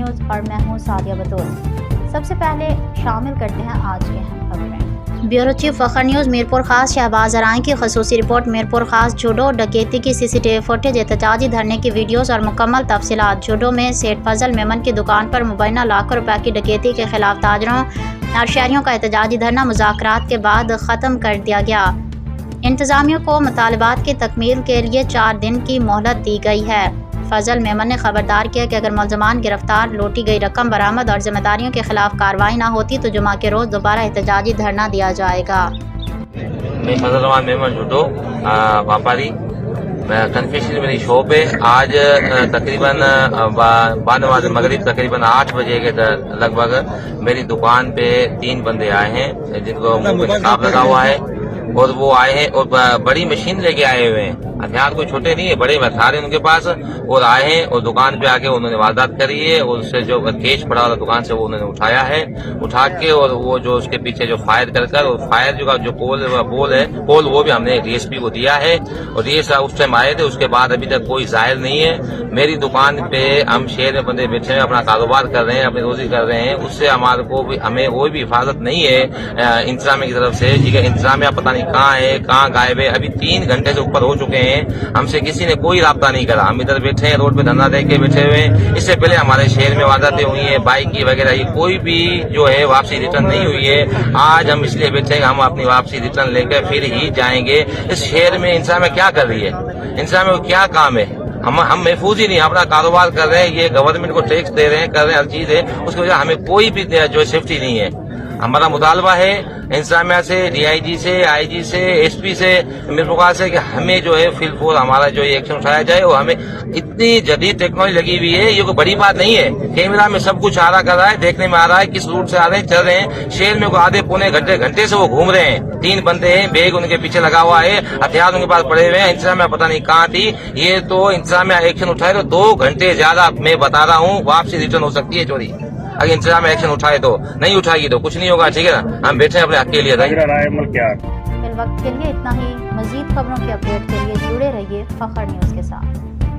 News और मैं हूँ सादिया बतूल। सबसे पहले शामिल करते हैं आज के अहम खबरें। Bureau chief Fakhar news Mirpur खास शहबाज अराई की खसूसी रिपोर्ट। मीरपुर खास जूडो डकैती की CCTV फुटेज, एहतजाजी धरने की वीडियोज़ और मुकम्मल तफसीलात। जूडो में सेठ फजल मेमन की दुकान पर मुबैना लाखों रुपए की डकैती के खिलाफ ताजरों और शहरियों का एहतजाजी धरना मुज़ाकरात के बाद ख़त्म कर दिया गया। इंतज़ामिया को मुतालबात की तकमील के लिए 4 दिन की मोहलत दी गई है। फजल मेमन ने खबरदार किया कि अगर मुलजमान गिरफ्तार, लूटी गई रकम बरामद और जिम्मेदारियों के खिलाफ कार्रवाई ना होती तो जुमा के रोज़ दोबारा एहतजाजी धरना दिया जाएगा। मैं फजल मेमन जूडो व्यापारी, कन्फेक्शनरी मेरी शॉप है। आज तकरीबन बाद मगरिब तकरीबन 8 बजे के लगभग मेरी दुकान पे 3 बंदे आए हैं जिनको मुंह पे नकाब लगा हुआ है और वो आए हैं और बड़ी मशीन लेके आए हुए हैं। हथियार कोई छोटे नहीं है, बड़े हथियार हैं उनके पास और आए हैं और दुकान पे आके उन्होंने वारदात करी है और उससे जो केश पड़ा वाला दुकान से वो उन्होंने उठाया है, उठा के और वो जो उसके पीछे जो फायर कर और फायर जो पोल वो भी हमने DSP को दिया है और ये उस टाइम आए थे। उसके बाद अभी तक कोई जाहिर नहीं है। मेरी दुकान पे हम शहर में बंदे बैठे हैं, अपना कारोबार कर रहे हैं, अपनी रोजी कर रहे हैं, उससे हमारे को भी हमें कोई भी हिफाजत नहीं है इंतजामिया की तरफ से। जी इंतजामिया पता नहीं कहाँ है, कहाँ गायब है। अभी 3 घंटे से ऊपर हो चुके हैं, हमसे किसी ने कोई राब्ता नहीं करा। हम इधर बैठे हैं, रोड पे धरना दे के बैठे हुए हैं। इससे पहले हमारे शहर में वारदातें हुई है बाइक की वगैरह, ये कोई भी जो है वापसी रिटर्न नहीं हुई है। आज हम इसलिए बैठे हैं, हम अपनी वापसी रिटर्न लेकर फिर ही जाएंगे। इस शहर में इंतजामिया क्या कर रही है, इंतजामिया को क्या काम है? हम महफूज ही नहीं, अपना कारोबार कर रहे हैं, ये गवर्नमेंट को टैक्स दे रहे हैं, कर रहे हैं, हर चीज है, उसकी वजह हमें कोई भी जो सेफ्टी नहीं है। हमारा मुतालबा है इंतजामिया से, DIG से, IG से, SP से, मीरपुर से कि हमें जो है फिलफोर हमारा जो ये एक्शन उठाया जाए। और हमें इतनी जदीद टेक्नोलॉजी लगी हुई है, ये कोई बड़ी बात नहीं है। कैमरा में सब कुछ आ रहा कर रहा है, देखने में आ रहा है किस रूट से आ रहे हैं, चल रहे हैं। शहर में आधे पौने घंटे से वो घूम रहे हैं। 3 बंदे हैं, बैग उनके पीछे लगा हुआ है, हथियार उनके पास पड़े हुए हैं। इंतजामिया पता नहीं कहाँ थी। ये तो इंतजामिया एक्शन उठाए तो 2 घंटे ज्यादा मैं बता रहा हूँ वापसी रिटर्न हो सकती है चोरी। अगर इंतजामिया एक्शन उठाए तो, नहीं उठाएगी तो कुछ नहीं होगा। ठीक है ना, हम बैठे हैं अपने हक के लिए। फिल वक्त के लिए इतना ही। मजीद खबरों के अपडेट के लिए जुड़े रहिए फ़खर न्यूज़ के साथ।